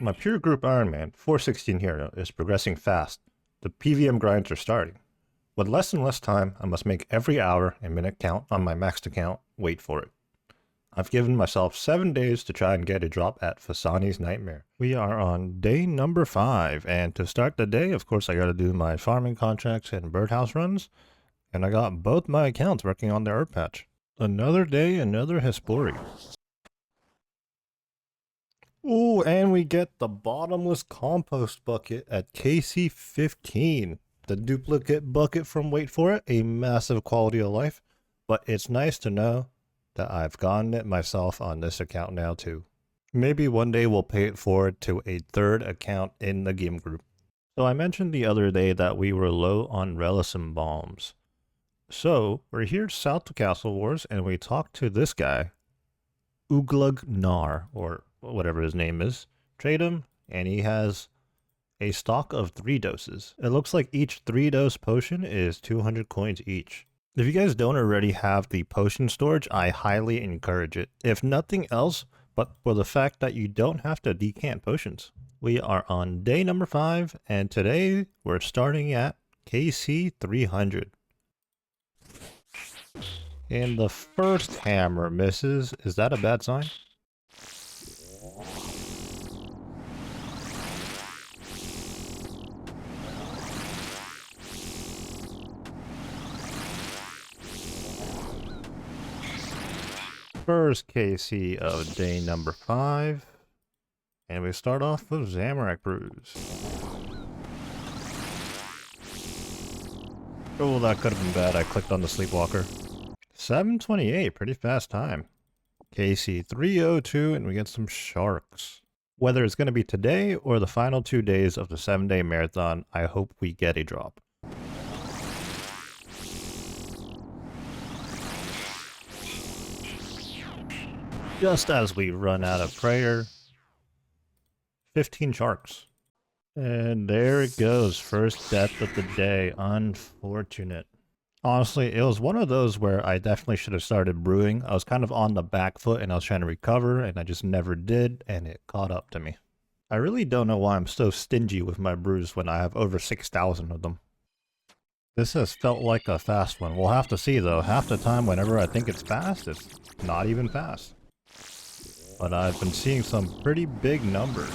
My pure group Ironman 416 hero is progressing fast. The PVM grinds are starting. With less and less time, I must make every hour and minute count on my maxed account. Wait for it. I've given myself 7 days to try and get a drop at Phosani's Nightmare. We are on day number 5, and to start the day, of course, I gotta do my farming contracts and birdhouse runs, and I got both my accounts working on the herb patch. Another day, another Hespori. Ooh, and we get the bottomless compost bucket at KC 15. The duplicate bucket from Wait For It, a massive quality of life, but it's nice to know that I've gotten it myself on this account now too. Maybe one day we'll pay it forward to a third account in the game group. So I mentioned the other day that we were low on Relicin bombs. So we're here south to Castle Wars and we talked to this guy, Uglug Nar, or whatever his name is. Trade him, and he has a stock of 3 doses. It looks like each 3-dose potion is 200 coins each. If you guys don't already have the potion storage, I highly encourage it. If nothing else, but for the fact that you don't have to decant potions. We are on day number 5, and today we're starting at KC 300. And the first hammer misses. Is that a bad sign? First KC of day number 5, and we start off with Zamorak Brews. Oh, that could have been bad. I clicked on the Sleepwalker. 7:28, pretty fast time. KC 302, and we get some sharks. Whether it's going to be today or the final 2 days of the 7-day marathon, I hope we get a drop. Just as we run out of prayer, 15 sharks. And there it goes, first death of the day. Unfortunate. Honestly, it was one of those where I definitely should have started brewing. I was kind of on the back foot and I was trying to recover and I just never did, and it caught up to me. I really don't know why I'm so stingy with my brews when I have over 6,000 of them. This has felt like a fast one. We'll have to see though. Half the time whenever I think it's fast, it's not even fast. But I've been seeing some pretty big numbers.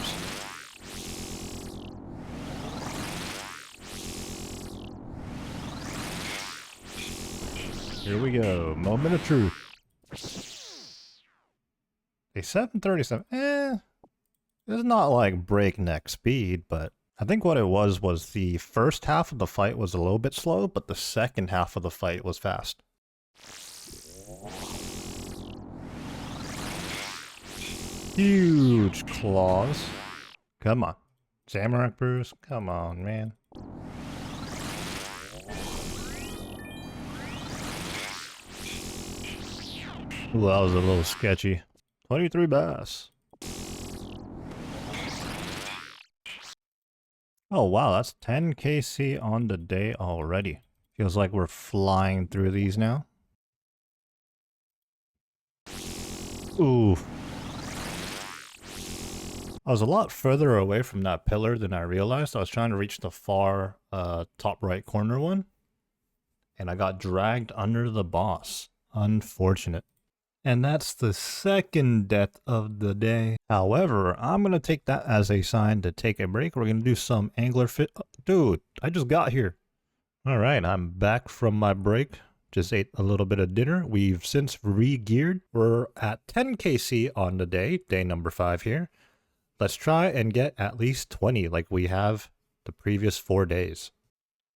Here we go, moment of truth. A 737, it's not like breakneck speed, but I think what it was the first half of the fight was a little bit slow, but the second half of the fight was fast. Huge claws. Come on. Zamorak Brews, come on, man. Ooh, that was a little sketchy. 23 bass. Oh wow, that's 10 KC on the day already. Feels like we're flying through these now. Ooh. I was a lot further away from that pillar than I realized. I was trying to reach the far top right corner one, and I got dragged under the boss. Unfortunate. And that's the second death of the day. However, I'm going to take that as a sign to take a break. We're going to do some angler fit. Dude, I just got here. All right, I'm back from my break. Just ate a little bit of dinner. We've since re-geared. We're at 10 KC on the day number 5 here. Let's try and get at least 20 like we have the previous 4 days.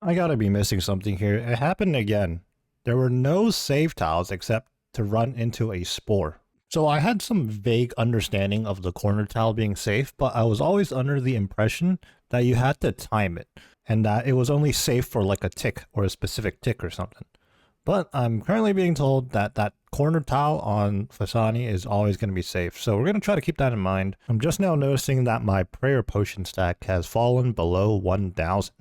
I gotta be missing something here. It happened again. There were no save tiles except to run into a spore. So I had some vague understanding of the corner tile being safe, but I was always under the impression that you had to time it and that it was only safe for like a tick or a specific tick or something. But I'm currently being told that that corner tile on Phosani is always going to be safe, so we're going to try to keep that in mind. I'm just now noticing that my prayer potion stack has fallen below 1,000.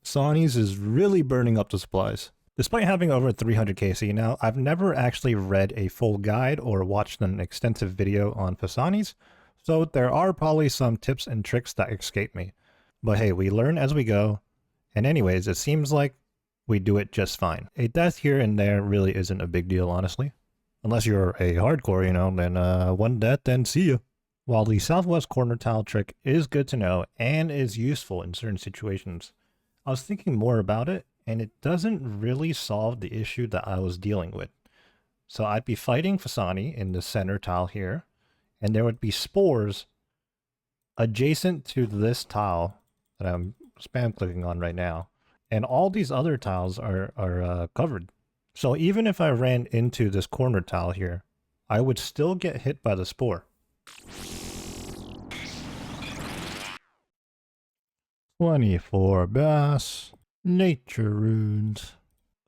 Phosani's is really burning up the supplies. Despite having over 300 KC now, I've never actually read a full guide or watched an extensive video on Phosani's, So there are probably some tips and tricks that escape me. But hey, we learn as we go. And anyways, it seems like we do it just fine. A death here and there really isn't a big deal, honestly. Unless you're a hardcore, you know, then one death, then see ya. While the southwest corner tile trick is good to know and is useful in certain situations, I was thinking more about it, and it doesn't really solve the issue that I was dealing with. So I'd be fighting Phosani in the center tile here, and there would be spores adjacent to this tile that I'm spam clicking on right now, and all these other tiles are covered. So even if I ran into this corner tile here, I would still get hit by the spore. 24 bass, nature runes.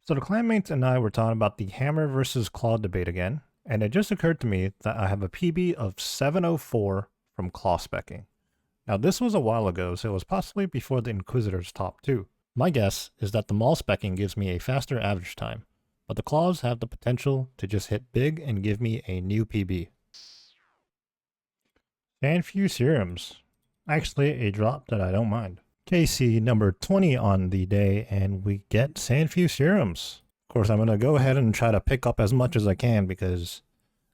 So the clanmates and I were talking about the hammer versus claw debate again, and it just occurred to me that I have a PB of 704 from claw specking. Now this was a while ago, so it was possibly before the inquisitors top 2. My guess is that the maul specking gives me a faster average time, but the claws have the potential to just hit big and give me a new PB. And few serums. Actually, a drop that I don't mind. KC number 20 on the day, and we get Sandfew serums. Of course, I'm going to go ahead and try to pick up as much as I can because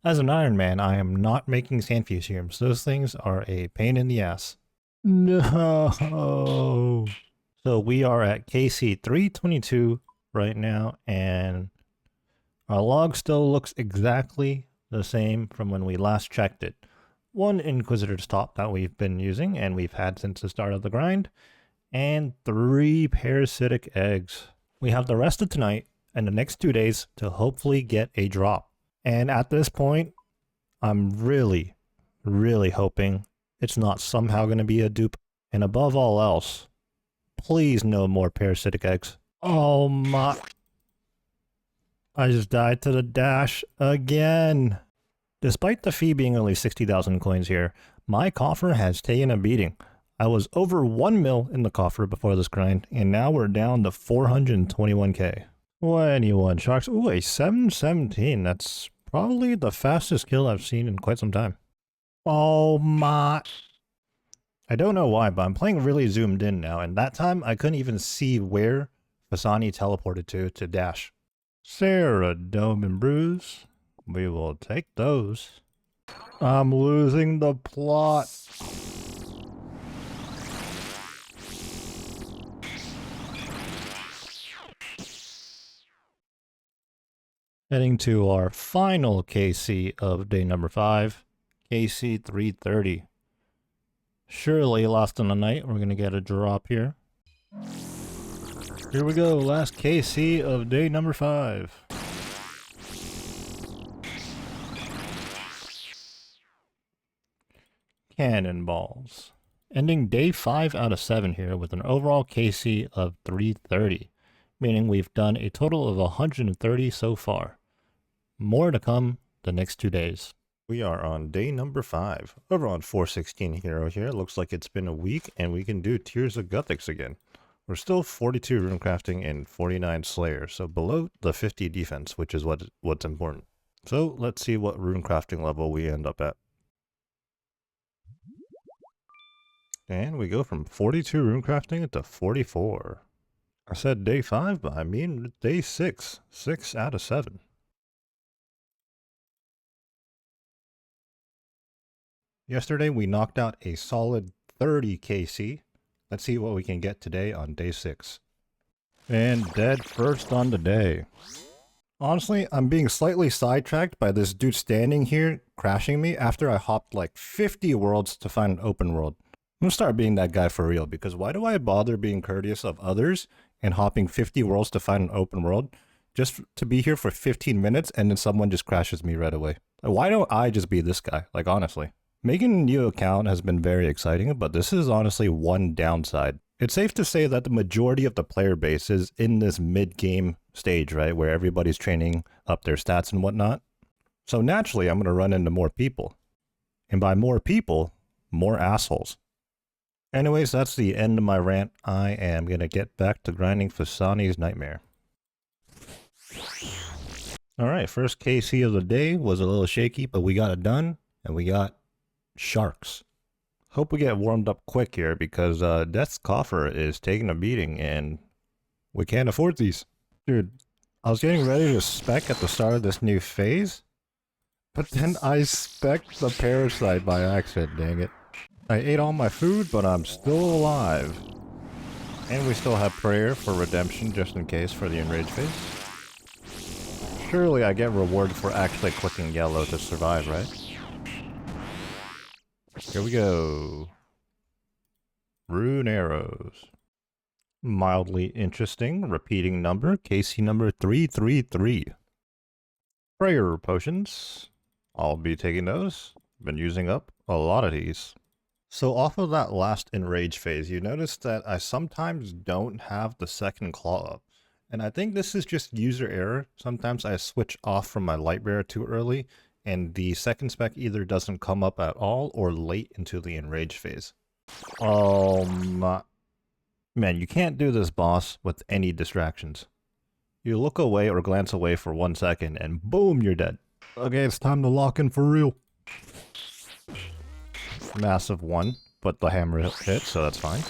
as an Ironman, I am not making Sandfew serums. Those things are a pain in the ass. No. So we are at KC 322 right now, and our log still looks exactly the same from when we last checked it. One Inquisitor's top that we've been using and we've had since the start of the grind, and 3 parasitic eggs. We have the rest of tonight and the next 2 days to hopefully get a drop. And at this point, I'm really hoping it's not somehow going to be a dupe. And above all else, please no more parasitic eggs. Oh my... I just died to the dash again. Despite the fee being only 60,000 coins here, my coffer has taken a beating. I was over 1 mil in the coffer before this grind, and now we're down to 421k. 21 sharks. Ooh, a 717. That's probably the fastest kill I've seen in quite some time. Oh my... I don't know why, but I'm playing really zoomed in now, and that time I couldn't even see where Phosani teleported to dash. Sarah, Dome, and Bruise. We will take those. I'm losing the plot. Heading to our final KC of day number 5, KC 330. Surely last in the night, we're going to get a drop here. Here we go, last KC of day number 5. Cannonballs. Ending day 5 out of 7 here with an overall KC of 330, meaning we've done a total of 130 so far. More to come the next 2 days. We are on day number 5. Over on 416 Hero here. Looks like it's been a week and we can do Tears of Guthics again. We're still 42 runecrafting and 49 Slayer, so below the 50 defense, which is what's important. So let's see what runecrafting level we end up at. And we go from 42 runecrafting to 44. I said day 5, but I mean day 6. 6 out of 7. Yesterday we knocked out a solid 30 KC. Let's see what we can get today on day 6. And dead first on the day. Honestly, I'm being slightly sidetracked by this dude standing here crashing me after I hopped like 50 worlds to find an open world. I'm gonna start being that guy for real, because why do I bother being courteous of others and hopping 50 worlds to find an open world just to be here for 15 minutes and then someone just crashes me right away? Like, why don't I just be this guy? Like, honestly. Making a new account has been very exciting, but this is honestly one downside. It's safe to say that the majority of the player base is in this mid-game stage, right? Where everybody's training up their stats and whatnot. So naturally, I'm going to run into more people. And by more people, more assholes. Anyways, that's the end of my rant. I am going to get back to grinding Phosani's Nightmare. Alright, first KC of the day was a little shaky, but we got it done. And we got Sharks. Hope we get warmed up quick here because Death's Coffer is taking a beating and we can't afford these. Dude, I was getting ready to spec at the start of this new phase, but then I spec'd the parasite by accident, dang it. I ate all my food, but I'm still alive. And we still have prayer for redemption just in case for the enrage phase. Surely I get rewarded for actually clicking yellow to survive, right? Here we go. Rune arrows. Mildly interesting. Repeating number. KC number 333. Prayer potions. I'll be taking those. Been using up a lot of these. So off of that last enrage phase, you notice that I sometimes don't have the second claw up. And I think this is just user error. Sometimes I switch off from my light bearer too early, and the second spec either doesn't come up at all or late into the enrage phase. Man, you can't do this boss with any distractions. You look away or glance away for 1 second and boom, you're dead. Okay, it's time to lock in for real. Massive 1, but the hammer hit, so that's fine.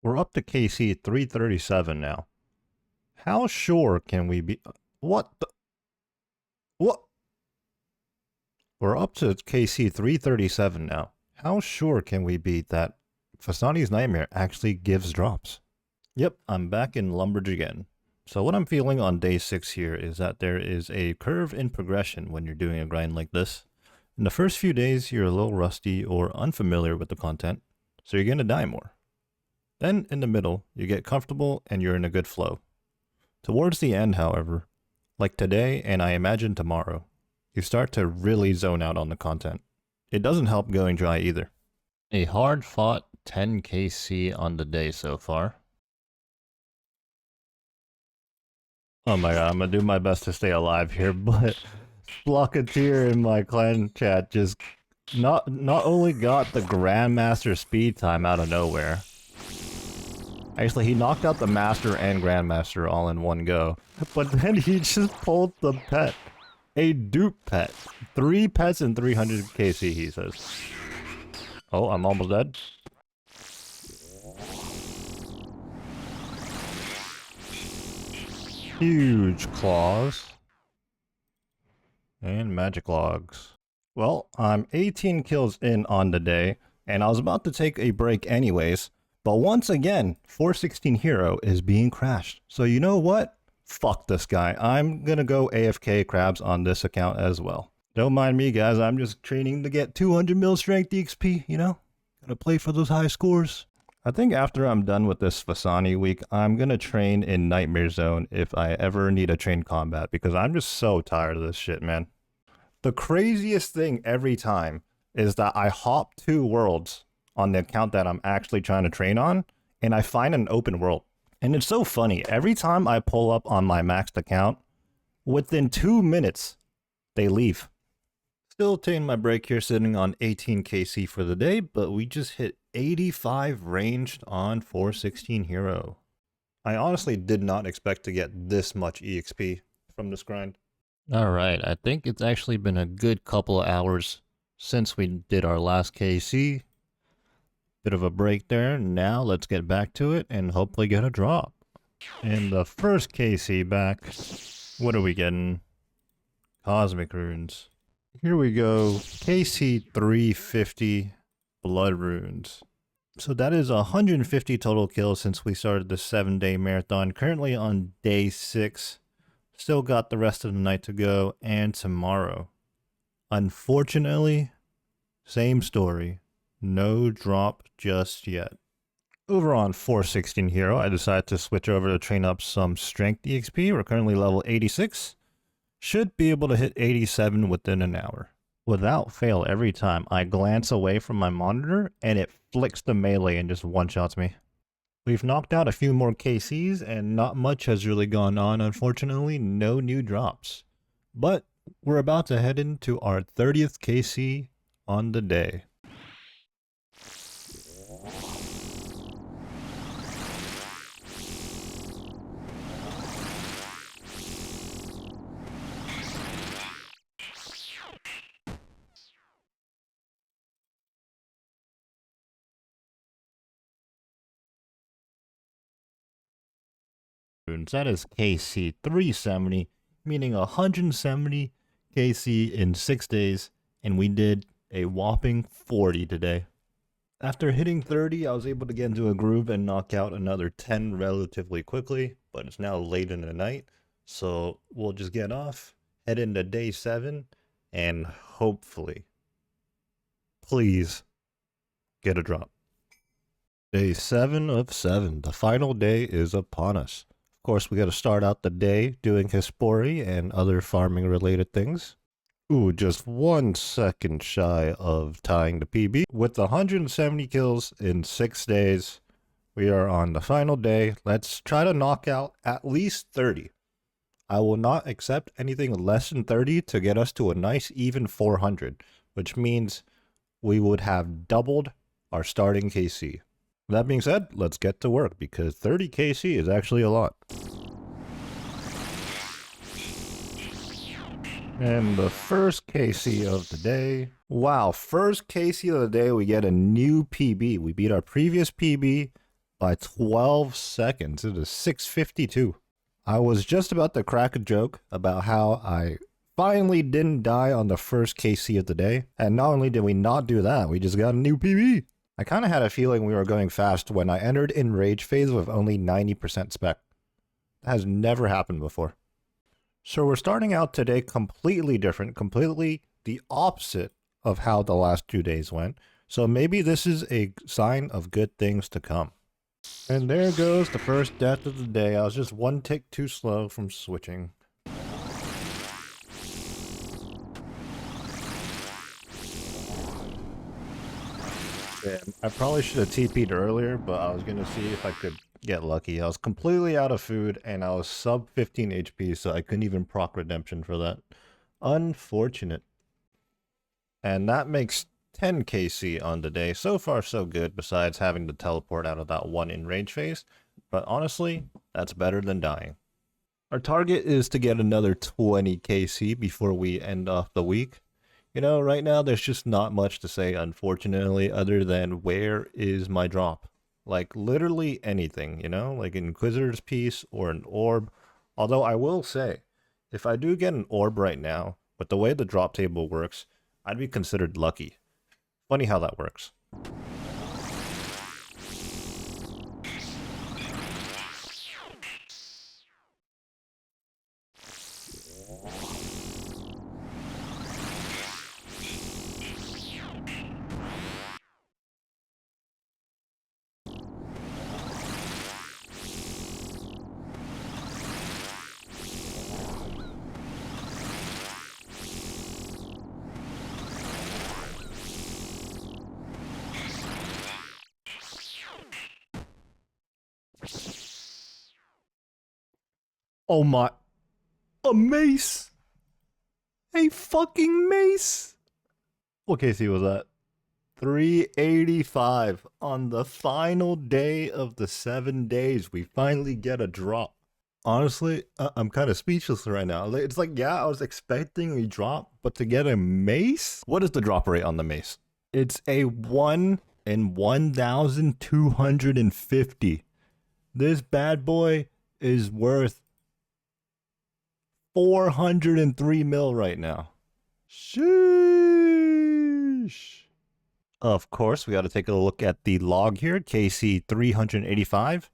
We're up to KC 337 now. How sure can we be? What the? What? We're up to KC 337 now. How sure can we be that Phosani's Nightmare actually gives drops? Yep, I'm back in Lumberge again. So what I'm feeling on day 6 here is that there is a curve in progression when you're doing a grind like this. In the first few days, you're a little rusty or unfamiliar with the content, so you're going to die more. Then, in the middle, you get comfortable and you're in a good flow. Towards the end, however, like today and I imagine tomorrow, you start to really zone out on the content. It doesn't help going dry either. A hard-fought 10 KC on the day so far. Oh my god, I'm gonna do my best to stay alive here, but Blocketeer in my clan chat just not only got the Grandmaster speed time out of nowhere. Actually, he knocked out the Master and Grandmaster all in one go. But then he just pulled the pet. A dupe pet. 3 pets and 300 KC, he says. Oh, I'm almost dead. Huge claws. And magic logs. Well, I'm 18 kills in on the day, and I was about to take a break anyways. But once again, 416 Hero is being crashed. So you know what? Fuck this guy. I'm gonna go AFK crabs on this account as well. Don't mind me, guys. I'm just training to get 200 mil strength XP, you know? Gotta play for those high scores. I think after I'm done with this Phosani week, I'm gonna train in Nightmare Zone if I ever need a train combat, because I'm just so tired of this shit, man. The craziest thing every time is that I hop 2 worlds on the account that I'm actually trying to train on, and I find an open world. And it's so funny, every time I pull up on my maxed account, within 2 minutes, they leave. Still taking my break here, sitting on 18 KC for the day, but we just hit 85 ranged on 416 Hero. I honestly did not expect to get this much EXP from this grind. Alright, I think it's actually been a good couple of hours since we did our last KC. Bit of a break there. Now let's get back to it and hopefully get a drop. And the first KC back, what are we getting? Cosmic runes. Here we go. KC 350 blood runes. So that is 150 total kills since we started the 7-day marathon. Currently on day 6. Still got the rest of the night to go and tomorrow. Unfortunately, same story. No drop just yet. Over on 416 Hero, I decided to switch over to train up some strength EXP. We're currently level 86. Should be able to hit 87 within an hour. Without fail, every time I glance away from my monitor and it flicks the melee and just one-shots me. We've knocked out a few more KCs and not much has really gone on, unfortunately. No new drops. But we're about to head into our 30th KC on the day. That is KC 370, meaning 170 KC in 6 days, and we did a whopping 40 today. After hitting 30, I was able to get into a groove and knock out another 10 relatively quickly, but it's now late in the night, so we'll just get off, head into day 7, and hopefully, please, get a drop. Day 7 of 7, the final day is upon us. Of course, we got to start out the day doing Hispori and other farming related things. Ooh, just 1 second shy of tying the PB. With 170 kills in 6 days, we are on the final day. Let's try to knock out at least 30. I will not accept anything less than 30 to get us to a nice even 400, which means we would have doubled our starting KC. That being said, let's get to work because 30 KC is actually a lot. And the first KC of the day. Wow, first KC of the day, we get a new PB. We beat our previous PB by 12 seconds. It is 6:52. I was just about to crack a joke about how I finally didn't die on the first KC of the day. And not only did we not do that, we just got a new PB. I kind of had a feeling we were going fast when I entered in rage phase with only 90% spec. That has never happened before. So we're starting out today completely different, completely the opposite of how the last 2 days went. So maybe this is a sign of good things to come. And there goes the first death of the day. I was just 1 tick too slow from switching. Yeah, I probably should have TP'd earlier, but I was going to see if I could get lucky. I was completely out of food and I was sub 15 HP, so I couldn't even proc redemption for that. Unfortunate. And that makes 10 KC on the day. So far so good, besides having to teleport out of that 1 in rage phase. But honestly, that's better than dying. Our target is to get another 20 KC before we end off the week. You know, right now there's just not much to say, unfortunately, other than where is my drop? Like, literally anything, you know? Like an Inquisitor's piece or an orb. Although I will say, if I do get an orb right now, with the way the drop table works, I'd be considered lucky. Funny how that works. Oh my... A mace! A fucking mace! What KC was that? 385 on the final day of the 7 days. We finally get a drop. Honestly, I'm kind of speechless right now. It's like, yeah, I was expecting a drop, but to get a mace? What is the drop rate on the mace? It's a 1 in 1,250. This bad boy is worth 403 mil right now. Sheesh. Of course, we got to take a look at the log here. KC 385.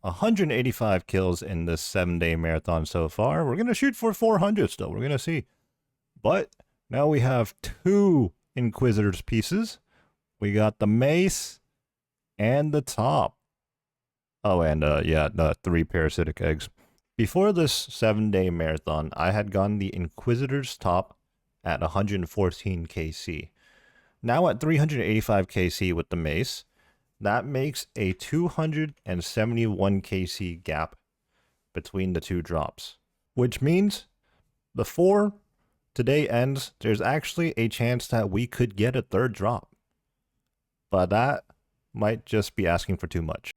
185 kills in this 7-day marathon so far. We're going to shoot for 400 still. We're going to see. But now we have 2 Inquisitors pieces. We got the mace and the top. Oh, and yeah, the 3 parasitic eggs. Before this 7-day marathon, I had gotten the Inquisitor's top at 114 KC. Now at 385 KC with the mace, that makes a 271 KC gap between the 2 drops. Which means before today ends, there's actually a chance that we could get a 3rd drop. But that might just be asking for too much.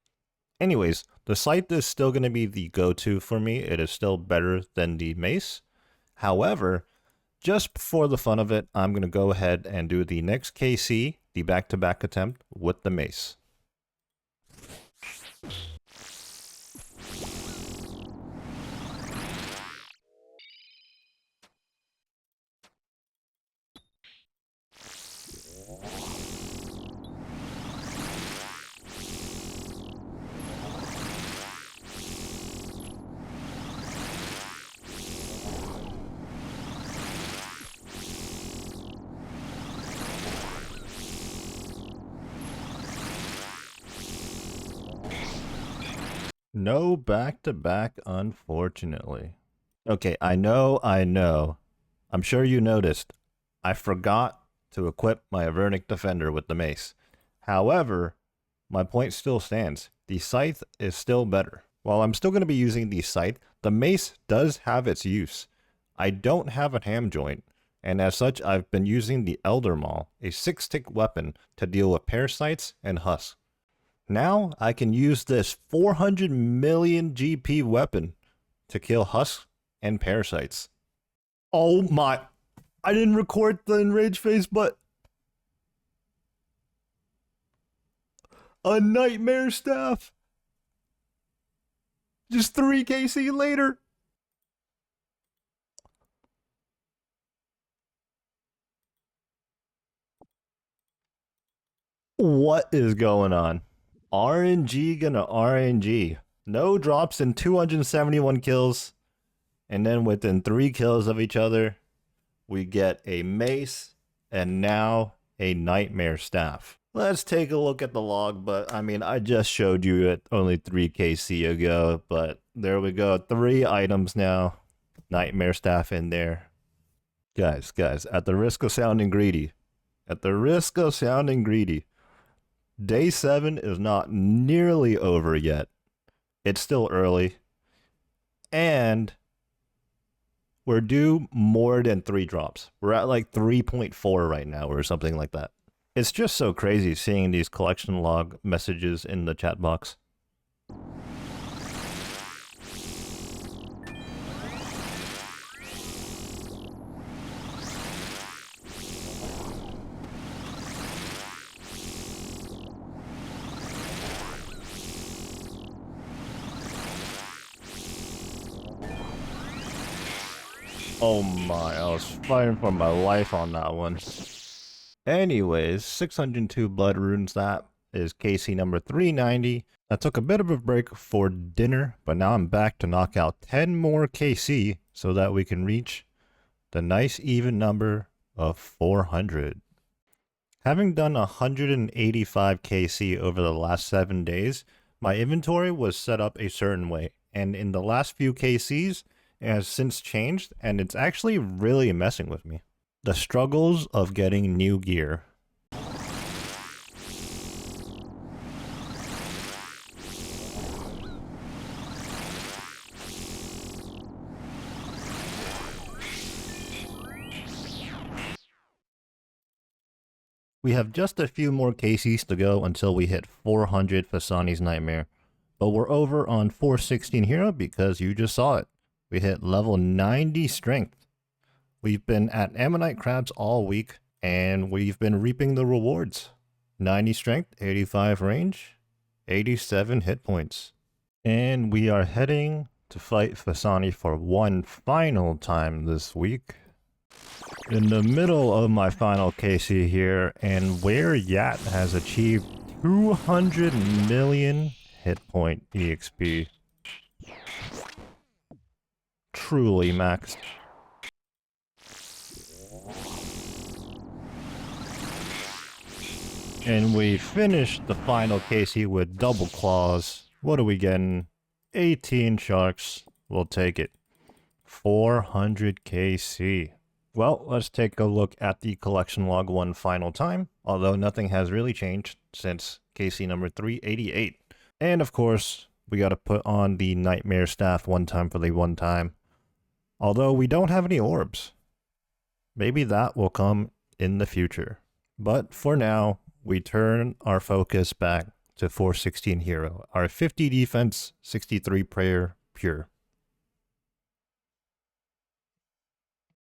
Anyways, the scythe is still going to be the go-to for me. It is still better than the mace. However, just for the fun of it, I'm going to go ahead and do the next KC, the back-to-back attempt with the mace. No back-to-back, unfortunately. Okay, I know. I'm sure you noticed. I forgot to equip my Avernic Defender with the mace. However, my point still stands. The scythe is still better. While I'm still going to be using the scythe, the mace does have its use. I don't have a ham joint, and as such, I've been using the Elder Maul, a 6-tick weapon, to deal with parasites and husks. Now I can use this 400 million GP weapon to kill husks and parasites. Oh my. I didn't record the enraged face, but a nightmare staff. Just 3 KC later. What is going on? RNG gonna RNG. No drops in 271 kills. And then within 3 kills of each other, we get a mace and now a nightmare staff. Let's take a look at the log, but I mean, I just showed you it only 3 KC ago, but there we go. 3 items now. Nightmare staff in there. Guys, at the risk of sounding greedy, day 7 is not nearly over yet. It's still early. And we're due more than 3 drops. We're at like 3.4 right now or something like that. It's just so crazy seeing these collection log messages in the chat box. Oh my, I was fighting for my life on that one. Anyways, 602 blood runes, that is KC number 390. I took a bit of a break for dinner, but now I'm back to knock out 10 more KC so that we can reach the nice even number of 400. Having done 185 KC over the last 7 days, my inventory was set up a certain way, and in the last few KCs, it has since changed, and it's actually really messing with me. The struggles of getting new gear. We have just a few more KCs to go until we hit 400 Phosani's Nightmare, but we're over on 416 Hero because you just saw it. We hit level 90 strength. We've been at Ammonite Crabs all week, and we've been reaping the rewards. 90 strength, 85 range, 87 hit points. And we are heading to fight Phosani for one final time this week. In the middle of my final KC here, and where Yat has achieved 200 million hit point EXP. Truly maxed. And we finished the final KC with double claws. What are we getting? 18 sharks. We'll take it. 400 KC. Well, let's take a look at the collection log one final time, although nothing has really changed since KC number 388. And of course, we got to put on the Nightmare Staff one time for the one time. Although we don't have any orbs. Maybe that will come in the future. But for now, we turn our focus back to 416 Hero, our 50 defense, 63 prayer pure.